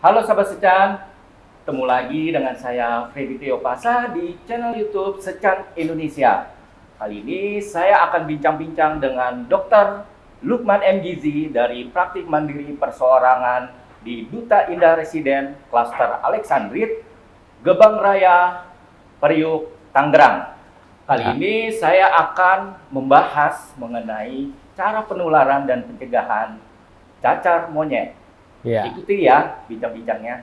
Halo sahabat Secan, ketemu lagi dengan saya Freddy Teopasa di channel YouTube Secan Indonesia. Kali ini saya akan bincang-bincang dengan Dr. Lukman M. Gizi dari Praktik Mandiri Perseorangan di Duta Indah Residen Klaster Alexandrit, Gebang Raya, Priuk, Tangerang. Kali ini saya akan membahas mengenai cara penularan dan pencegahan cacar monyet. Ya. Ikuti ya bincang-bincangnya.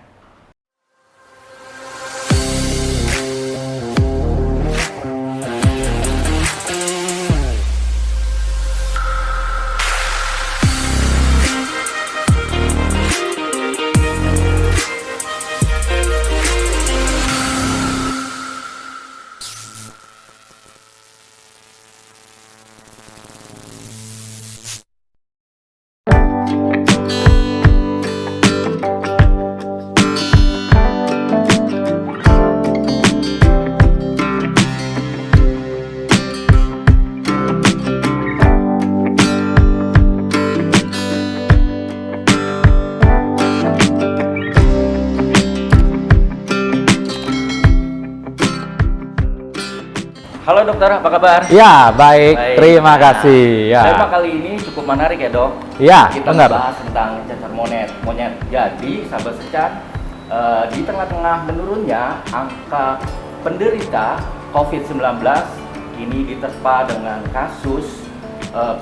Halo dokter, apa kabar? Ya, baik. Terima kasih. Ya. Tema kali ini cukup menarik ya dok. Ya, kita benar. membahas tentang cacar monyet. Jadi, sahabat Secan, di tengah-tengah menurunnya angka penderita COVID-19 kini diterpa dengan kasus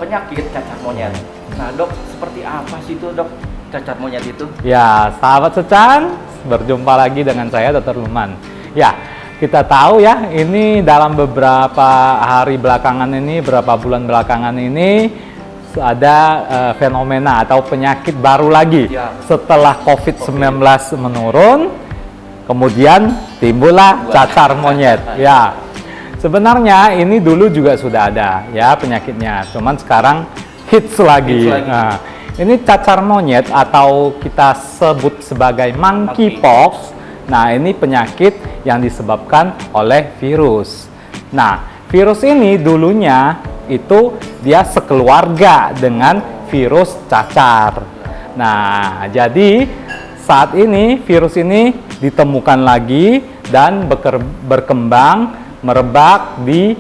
penyakit cacar monyet. Nah dok, seperti apa sih itu dok cacar monyet itu? Ya, sahabat Secan, berjumpa lagi dengan saya Dr. Lukman. Ya, kita tahu ya, ini dalam beberapa hari belakangan ini, beberapa bulan belakangan ini ada fenomena atau penyakit baru lagi. Ya. Setelah COVID-19 menurun, kemudian timbullah cacar monyet. Ya, sebenarnya ini dulu juga sudah ada ya penyakitnya, cuman sekarang hits lagi. Nah, ini cacar monyet atau kita sebut sebagai monkeypox. Nah, ini penyakit yang disebabkan oleh virus. Nah, virus ini dulunya itu dia sekeluarga dengan virus cacar. Nah, jadi saat ini virus ini ditemukan lagi dan berkembang, merebak di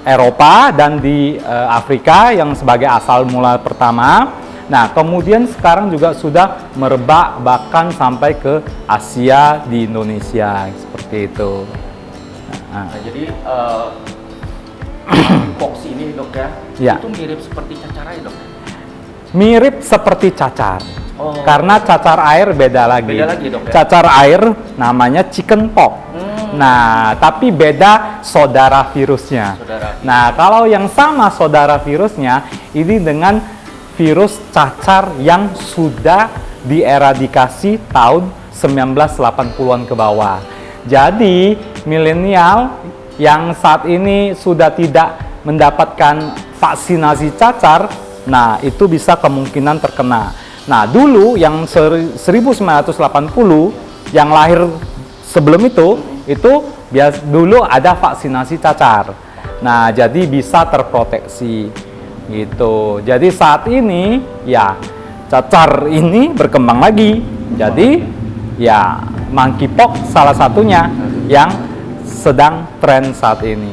Eropa dan di Afrika yang sebagai asal mula pertama. Nah, kemudian sekarang juga sudah merebak bahkan sampai ke Asia di Indonesia seperti itu. Nah, jadi monkeypox ini dok Ya. itu mirip seperti cacar air dok. Mirip seperti cacar. Oh. Karena cacar air beda lagi. Beda lagi, dok, ya? Cacar air namanya chickenpox. Nah, tapi beda saudara virusnya. Nah, kalau yang sama saudara virusnya ini dengan virus cacar yang sudah dieradikasi tahun 1980-an ke bawah. Jadi, milenial yang saat ini sudah tidak mendapatkan vaksinasi cacar, nah itu bisa kemungkinan terkena. Nah, dulu yang 1980 yang lahir sebelum itu dulu ada vaksinasi cacar. Nah, jadi bisa terproteksi gitu. Jadi saat ini ya cacar ini berkembang lagi. Jadi ya monkeypox salah satunya yang sedang tren saat ini.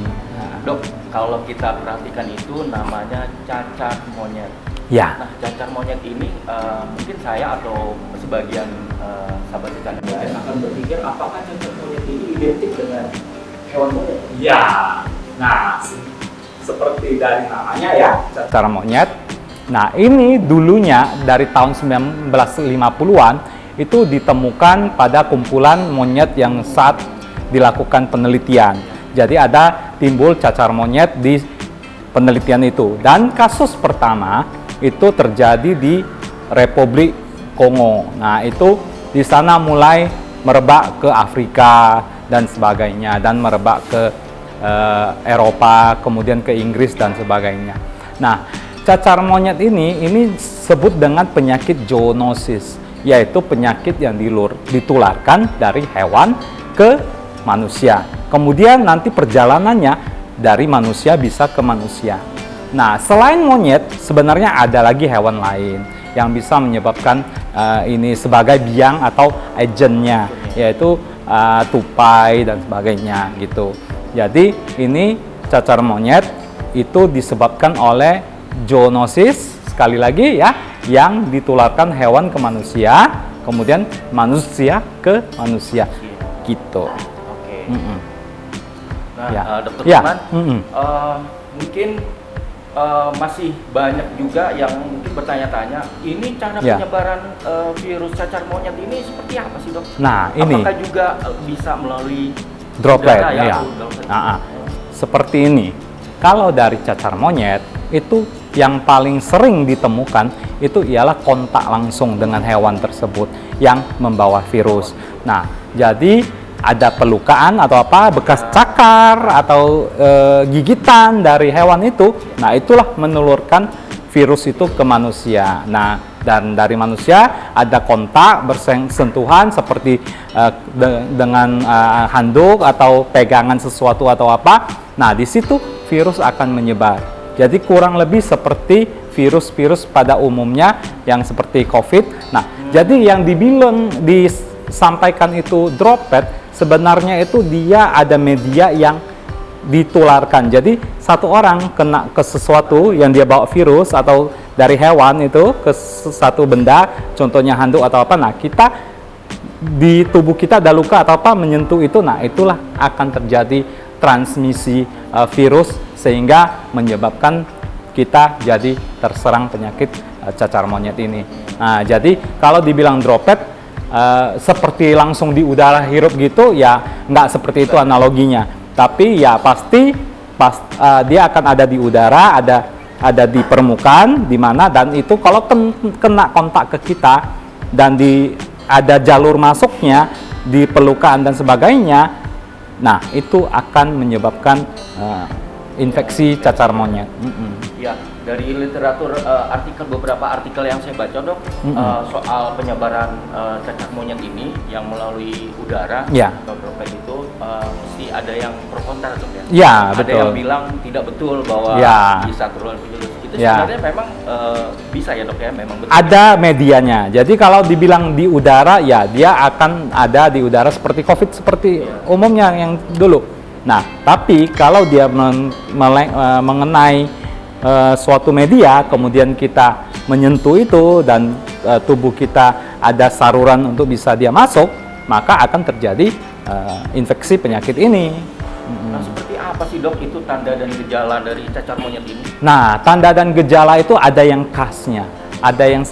Dok, kalau kita perhatikan itu namanya cacar monyet. Ya. Nah, cacar monyet ini mungkin saya atau sebagian sahabat Secan akan berpikir apakah cacar monyet ini identik dengan hewan monyet? Ya. Nah, seperti dari namanya ya, cacar monyet. Nah, ini dulunya dari tahun 1950-an itu ditemukan pada kumpulan monyet yang saat dilakukan penelitian. Jadi ada timbul cacar monyet di penelitian itu. Dan kasus pertama itu terjadi di Republik Kongo. Nah, itu di sana mulai merebak ke Afrika dan sebagainya dan merebak ke Eropa, kemudian ke Inggris dan sebagainya. Nah, cacar monyet ini disebut dengan penyakit zoonosis, yaitu penyakit yang ditularkan dari hewan ke manusia. Kemudian nanti perjalanannya dari manusia bisa ke manusia. Nah, selain monyet, sebenarnya ada lagi hewan lain yang bisa menyebabkan ini sebagai biang atau agennya, yaitu tupai dan sebagainya gitu. Jadi ini cacar monyet itu disebabkan oleh zoonosis, sekali lagi ya, yang ditularkan hewan ke manusia, kemudian manusia ke manusia gitu. Oke. Nah, Ya. Dokter Ya. Lukman, mungkin masih banyak juga yang mungkin bertanya-tanya, ini cara Ya. penyebaran virus cacar monyet ini seperti apa sih, Dok? Nah, ini Apakah juga bisa melalui droplet, udara ya. atau droplet? Seperti ini. Kalau dari cacar monyet itu yang paling sering ditemukan itu ialah kontak langsung dengan hewan tersebut yang membawa virus. Nah, jadi ada pelukaan atau apa, bekas cakar atau gigitan dari hewan itu, nah itulah menulurkan virus itu ke manusia. Nah, dan dari manusia ada kontak bersentuhan seperti dengan handuk atau pegangan sesuatu atau apa. Nah, di situ virus akan menyebar. Jadi kurang lebih seperti virus-virus pada umumnya yang seperti COVID. Nah, jadi yang disampaikan itu droplet, sebenarnya itu dia ada media yang ditularkan. Jadi satu orang kena ke sesuatu yang dia bawa virus atau dari hewan itu ke satu benda, contohnya handuk atau apa. Nah, kita di tubuh kita ada luka atau apa menyentuh itu, nah itulah akan terjadi transmisi virus sehingga menyebabkan kita jadi terserang penyakit cacar monyet ini. Nah, jadi kalau dibilang droplet seperti langsung di udara hirup gitu, ya nggak seperti itu analoginya. Tapi ya pasti dia akan ada di udara, ada di permukaan, di mana, dan itu kalau kena kontak ke kita dan ada jalur masuknya di pelukaan dan sebagainya, nah itu akan menyebabkan infeksi cacar monyet. Ya, dari literatur beberapa artikel yang saya baca, Dok, soal penyebaran cacar monyet ini yang melalui udara atau droplet itu mesti ada yang pro kontra, Dok, ya? Ya, ada betul. yang bilang tidak betul bahwa bisa turun virus. Itu sebenarnya memang bisa ya, Dok, ya? Memang betul. Ada medianya. Jadi kalau dibilang di udara, ya dia akan ada di udara seperti COVID seperti umumnya yang dulu. Nah, tapi kalau dia mengenai suatu media, kemudian kita menyentuh itu dan tubuh kita ada saluran untuk bisa dia masuk, maka akan terjadi infeksi penyakit ini. Nah, seperti apa sih, Dok, itu tanda dan gejala dari cacar monyet ini? Nah, tanda dan gejala itu ada yang khasnya, ada yang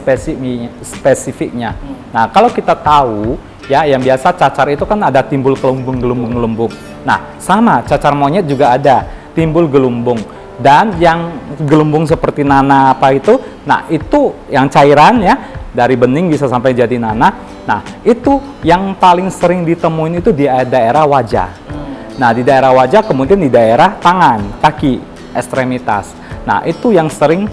spesifiknya. Nah, kalau kita tahu, ya, yang biasa cacar itu kan ada timbul gelembung-gelembung. Nah, sama cacar monyet juga ada timbul gelumbung. Dan yang gelembung seperti nanah apa itu, nah itu yang cairan ya, dari bening bisa sampai jadi nanah. Nah, itu yang paling sering ditemuin itu di daerah wajah. Nah, di daerah wajah, kemudian di daerah tangan, kaki, ekstremitas. Nah, itu yang sering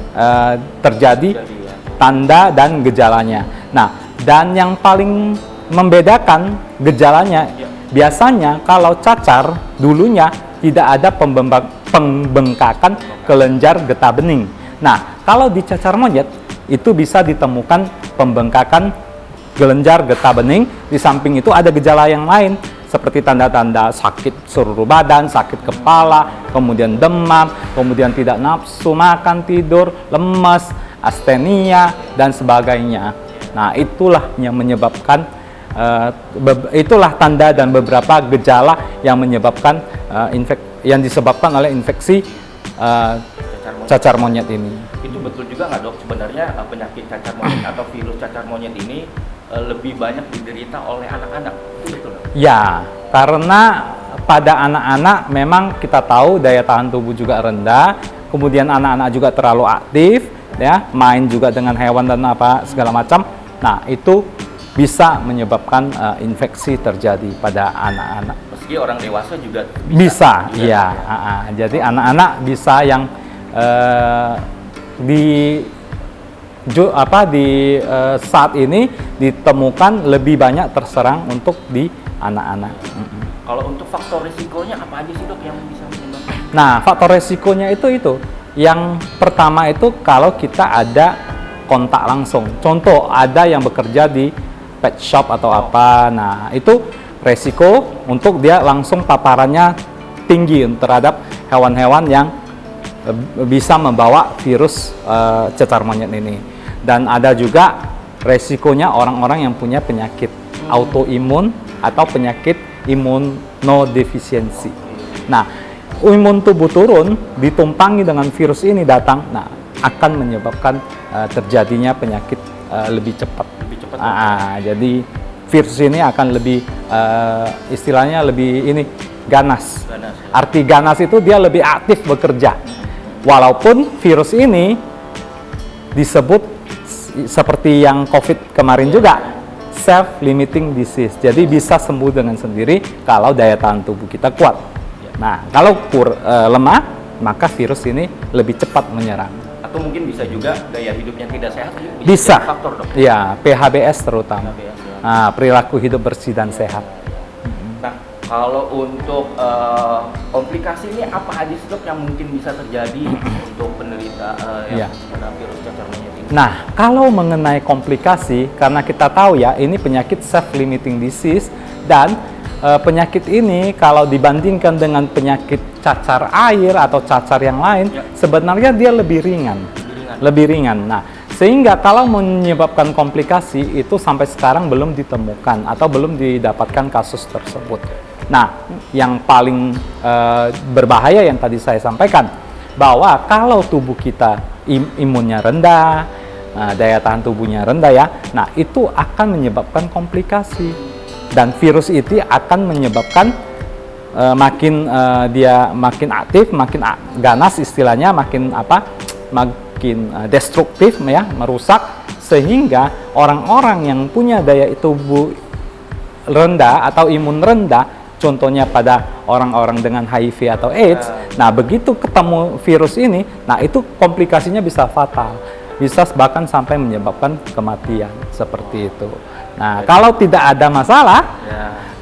terjadi tanda dan gejalanya. Nah, dan yang paling membedakan gejalanya, biasanya kalau cacar dulunya tidak ada pembengkakan kelenjar getah bening. Nah, kalau di cacar monyet itu bisa ditemukan pembengkakan kelenjar getah bening. Di samping itu ada gejala yang lain seperti tanda-tanda sakit seluruh badan, sakit kepala, kemudian demam, kemudian tidak nafsu makan, tidur, lemas, astenia dan sebagainya. Nah, itulah yang menyebabkan itulah tanda dan beberapa gejala yang menyebabkan yang disebabkan oleh infeksi cacar monyet ini. Itu betul juga nggak, Dok? Sebenarnya penyakit cacar monyet atau virus cacar monyet ini lebih banyak diderita oleh anak-anak. Itu betul, Dok? Ya, karena pada anak-anak memang kita tahu daya tahan tubuh juga rendah, kemudian anak-anak juga terlalu aktif, ya, main juga dengan hewan dan apa segala macam. Nah, itu bisa menyebabkan infeksi terjadi pada anak-anak. Meski orang dewasa juga bisa ya. Jadi anak-anak bisa yang di saat ini ditemukan lebih banyak terserang untuk di anak-anak. Kalau untuk faktor risikonya apa aja sih, Dok, yang bisa menyebabkan? Nah, faktor risikonya itu yang pertama itu kalau kita ada kontak langsung. Contoh, ada yang bekerja di pet shop atau apa. Nah, itu resiko untuk dia langsung paparannya tinggi terhadap hewan-hewan yang bisa membawa virus cacar monyet ini. Dan ada juga resikonya orang-orang yang punya penyakit autoimun atau penyakit imunodefisiensi. Nah, imun tubuh turun ditumpangi dengan virus ini datang, nah akan menyebabkan terjadinya penyakit lebih cepat. Jadi virus ini akan lebih istilahnya lebih ini ganas. Arti ganas itu dia lebih aktif bekerja. Walaupun virus ini disebut seperti yang COVID kemarin juga self-limiting disease. Jadi bisa sembuh dengan sendiri kalau daya tahan tubuh kita kuat. Nah, kalau lemah, maka virus ini lebih cepat menyerang. Atau mungkin bisa juga gaya hidupnya tidak sehat. Bisa. Faktor, Dok. Ya, PHBS terutama. PHBS, ya. Nah, perilaku hidup bersih dan sehat. Nah, kalau untuk komplikasi ini apa aja sih, Dok, yang mungkin bisa terjadi untuk penderita yang kena virus cacar monyet ini? Nah, kalau mengenai komplikasi, karena kita tahu ya, ini penyakit self-limiting disease dan penyakit ini kalau dibandingkan dengan penyakit cacar air atau cacar yang lain, sebenarnya dia lebih ringan. Lebih ringan. Nah, sehingga kalau menyebabkan komplikasi itu sampai sekarang belum ditemukan atau belum didapatkan kasus tersebut. Nah, yang paling berbahaya yang tadi saya sampaikan, bahwa kalau tubuh kita imunnya rendah, daya tahan tubuhnya rendah ya, nah itu akan menyebabkan komplikasi. Dan virus itu akan menyebabkan dia makin aktif, makin ganas istilahnya, makin destruktif ya, merusak, sehingga orang-orang yang punya daya tubuh rendah atau imun rendah, contohnya pada orang-orang dengan HIV atau AIDS, nah begitu ketemu virus ini, nah itu komplikasinya bisa fatal, bisa bahkan sampai menyebabkan kematian seperti itu. Nah, kalau tidak ada masalah,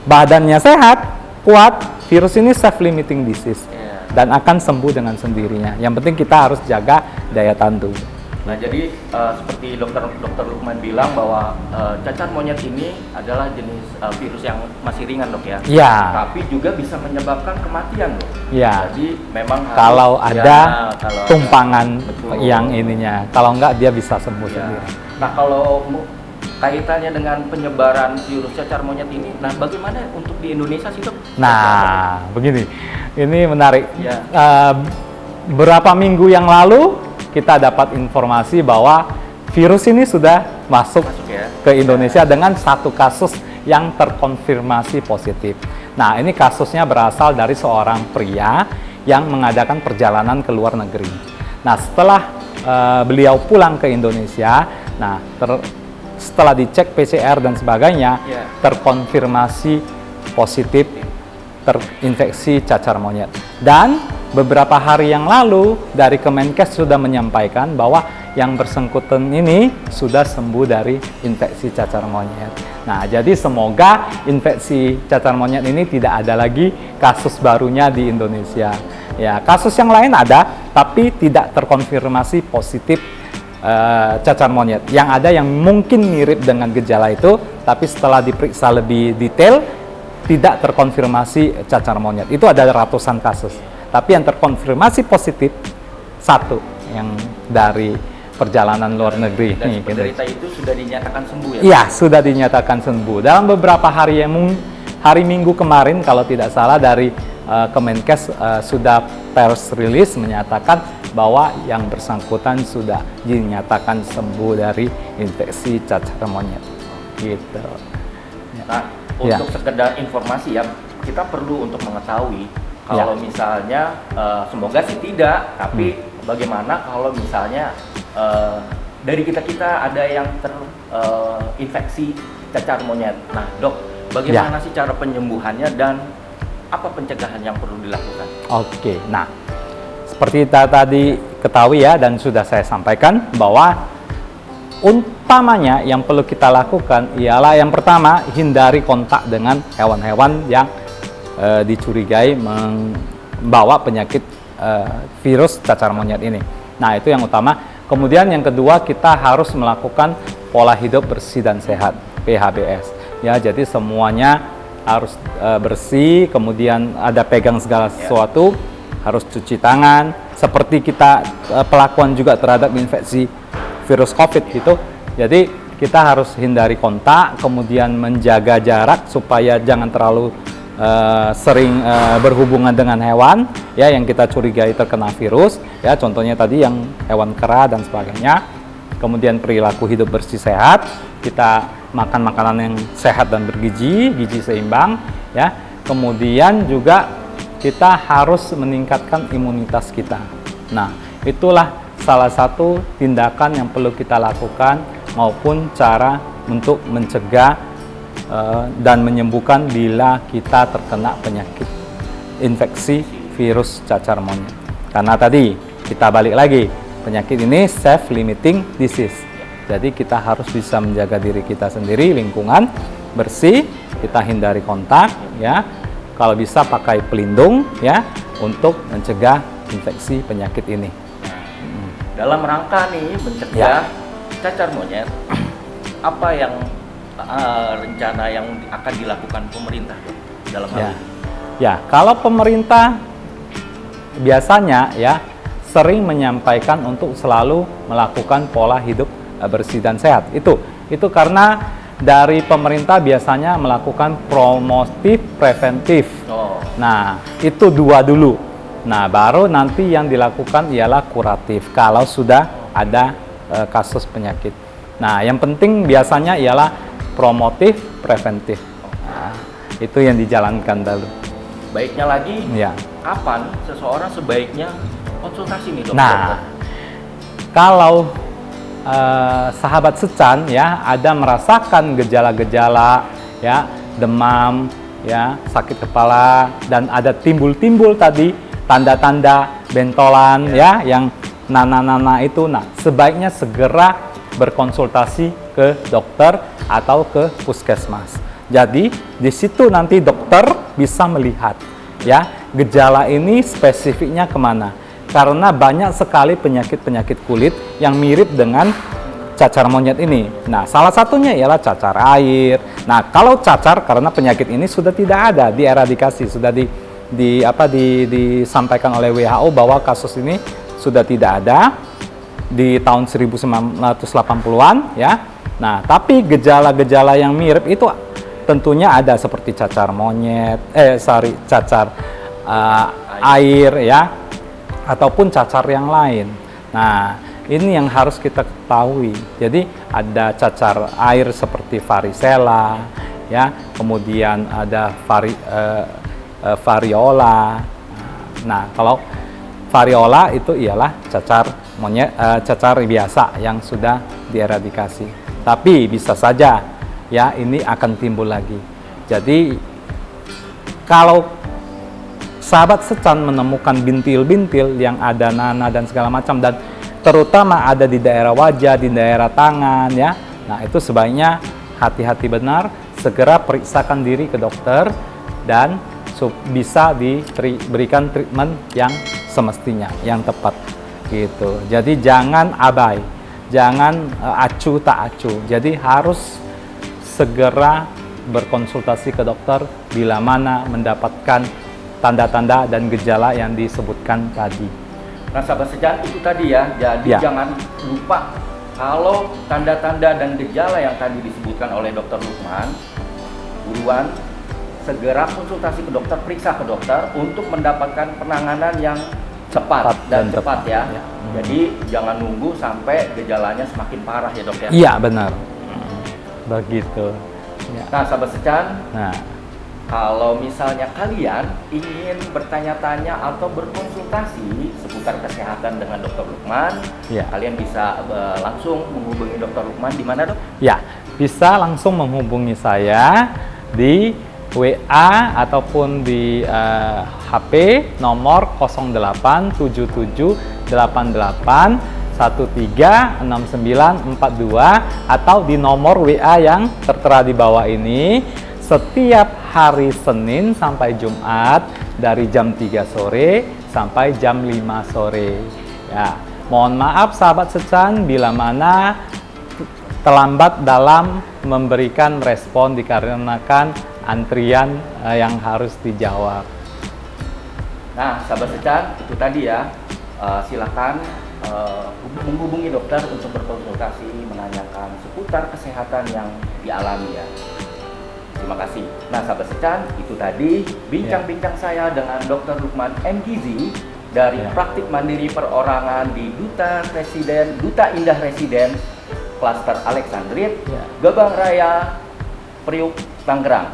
badannya sehat, kuat, virus ini self-limiting disease dan akan sembuh dengan sendirinya. Yang penting kita harus jaga daya tahan tubuh. Nah, jadi seperti dokter Lukman bilang bahwa cacar monyet ini adalah jenis virus yang masih ringan, Dok ya. Iya. Tapi juga bisa menyebabkan kematian, Dok. Iya. Jadi memang kalau harus, ada kalau tumpangan betul. yang ininya, kalau enggak dia bisa sembuh sendiri. Nah, kalau kaitannya dengan penyebaran virus cacar monyet ini, nah bagaimana untuk di Indonesia sih, Dok? Nah, begini, ini menarik. Ya. Berapa minggu yang lalu kita dapat informasi bahwa virus ini sudah masuk ke Indonesia dengan satu kasus yang terkonfirmasi positif. Nah, ini kasusnya berasal dari seorang pria yang mengadakan perjalanan ke luar negeri. Nah, setelah beliau pulang ke Indonesia, nah setelah dicek PCR dan sebagainya, terkonfirmasi positif terinfeksi cacar monyet. Dan beberapa hari yang lalu dari Kemenkes sudah menyampaikan bahwa yang bersangkutan ini sudah sembuh dari infeksi cacar monyet. Nah, jadi semoga infeksi cacar monyet ini tidak ada lagi kasus barunya di Indonesia. Ya, kasus yang lain ada, tapi tidak terkonfirmasi positif cacar monyet. Yang ada yang mungkin mirip dengan gejala itu, tapi setelah diperiksa lebih detail, tidak terkonfirmasi cacar monyet. Itu ada ratusan kasus. Tapi yang terkonfirmasi positif, satu yang dari perjalanan luar negeri. Dan penderita itu sudah dinyatakan sembuh ya? Iya, sudah dinyatakan sembuh. Dalam beberapa hari hari Minggu kemarin, kalau tidak salah, dari Kemenkes sudah press release menyatakan bahwa yang bersangkutan sudah dinyatakan sembuh dari infeksi cacar monyet. Gitu. Nah, untuk sekedar informasi ya, kita perlu untuk mengetahui kalau misalnya, semoga sih tidak, tapi bagaimana kalau misalnya dari kita ada yang terinfeksi cacar monyet. Nah, Dok, bagaimana sih cara penyembuhannya dan apa pencegahan yang perlu dilakukan? Oke, nah seperti kita tadi ketahui ya, dan sudah saya sampaikan bahwa utamanya yang perlu kita lakukan ialah yang pertama, hindari kontak dengan hewan-hewan yang dicurigai membawa penyakit virus cacar monyet ini. Nah, itu yang utama. Kemudian yang kedua, kita harus melakukan pola hidup bersih dan sehat, PHBS. Ya, jadi semuanya harus bersih, kemudian ada pegang segala sesuatu, harus cuci tangan, seperti kita pelakuan juga terhadap infeksi virus COVID gitu. Jadi kita harus hindari kontak, kemudian menjaga jarak supaya jangan terlalu sering berhubungan dengan hewan ya yang kita curigai terkena virus ya, contohnya tadi yang hewan kera dan sebagainya. Kemudian perilaku hidup bersih sehat, kita makan makanan yang sehat dan bergizi, gizi seimbang ya. Kemudian juga kita harus meningkatkan imunitas kita. Nah, itulah salah satu tindakan yang perlu kita lakukan maupun cara untuk mencegah dan menyembuhkan bila kita terkena penyakit infeksi virus cacar monyet. Karena tadi kita balik lagi, penyakit ini self-limiting disease. Jadi kita harus bisa menjaga diri kita sendiri, lingkungan bersih, kita hindari kontak ya. Kalau bisa pakai pelindung ya untuk mencegah infeksi penyakit ini. Dalam rangka nih mencegah cacar monyet, apa yang rencana yang akan dilakukan pemerintah dalam hal ini? Ya, kalau pemerintah biasanya ya sering menyampaikan untuk selalu melakukan pola hidup bersih dan sehat. Itu karena dari pemerintah biasanya melakukan promotif preventif. Nah, itu dua dulu. Nah, baru nanti yang dilakukan ialah kuratif kalau sudah ada kasus penyakit. Nah, yang penting biasanya ialah promotif preventif. Nah, itu yang dijalankan dulu. Baiknya lagi, kapan seseorang sebaiknya konsultasi nih dokter? Nah, kalau sahabat secan ya ada merasakan gejala-gejala ya demam ya sakit kepala dan ada timbul-timbul tadi tanda-tanda bentolan ya yang nana-nana itu, nah sebaiknya segera berkonsultasi ke dokter atau ke puskesmas. Jadi di situ nanti dokter bisa melihat ya gejala ini spesifiknya kemana. Karena banyak sekali penyakit-penyakit kulit yang mirip dengan cacar monyet ini. Nah, salah satunya ialah cacar air. Nah, kalau cacar karena penyakit ini sudah tidak ada, dieradikasi, sudah disampaikan oleh WHO bahwa kasus ini sudah tidak ada di tahun 1980-an ya. Nah, tapi gejala-gejala yang mirip itu tentunya ada seperti cacar monyet, cacar air ya, ataupun cacar yang lain. Nah, ini yang harus kita ketahui. Jadi ada cacar air seperti varicella ya, kemudian ada variola. Nah, kalau variola itu ialah cacar monyet, cacar biasa yang sudah dieradikasi. Tapi bisa saja ya ini akan timbul lagi. Jadi kalau sahabat secan menemukan bintil-bintil yang ada nanah dan segala macam dan terutama ada di daerah wajah, di daerah tangan ya. Nah, itu sebaiknya hati-hati benar, segera periksakan diri ke dokter dan bisa diberikan treatment yang semestinya, yang tepat gitu. Jadi jangan abai, jangan acuh tak acuh. Jadi harus segera berkonsultasi ke dokter bila mana mendapatkan tanda-tanda dan gejala yang disebutkan tadi. Nah, sahabat sejan itu tadi ya. Jadi jangan lupa kalau tanda-tanda dan gejala yang tadi disebutkan oleh Dr. Lukman, buruan segera konsultasi ke dokter, periksa ke dokter untuk mendapatkan penanganan yang cepat dan tepat ya. Jadi jangan nunggu sampai gejalanya semakin parah ya dok ya. Iya benar. Begitu. Ya. Nah sahabat secan, kalau misalnya kalian ingin bertanya-tanya atau berkonsultasi seputar kesehatan dengan Dr. Lukman, kalian bisa langsung menghubungi Dr. Lukman di mana dok? Ya, bisa langsung menghubungi saya di WA ataupun di HP nomor 087888136942 atau di nomor WA yang tertera di bawah ini setiap hari Senin sampai Jumat dari jam 3 sore sampai jam 5 sore. Ya, Mohon maaf sahabat Secan bila mana terlambat dalam memberikan respon dikarenakan antrian yang harus dijawab. Nah, sahabat Secan, itu tadi ya. Silakan menghubungi dokter untuk berkonsultasi menanyakan seputar kesehatan yang dialami ya. Terima kasih. Nah, sahabat Secan, itu tadi bincang-bincang saya dengan Dr. Lukman M. Gizi dari Praktik Mandiri Perorangan di Duta Indah Residen Klaster Alexandrit, Gebang Raya, Priuk, Tangerang.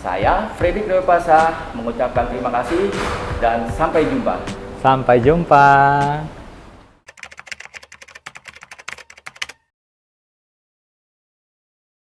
Saya Freddy Kriopasa mengucapkan terima kasih dan sampai jumpa. Sampai jumpa.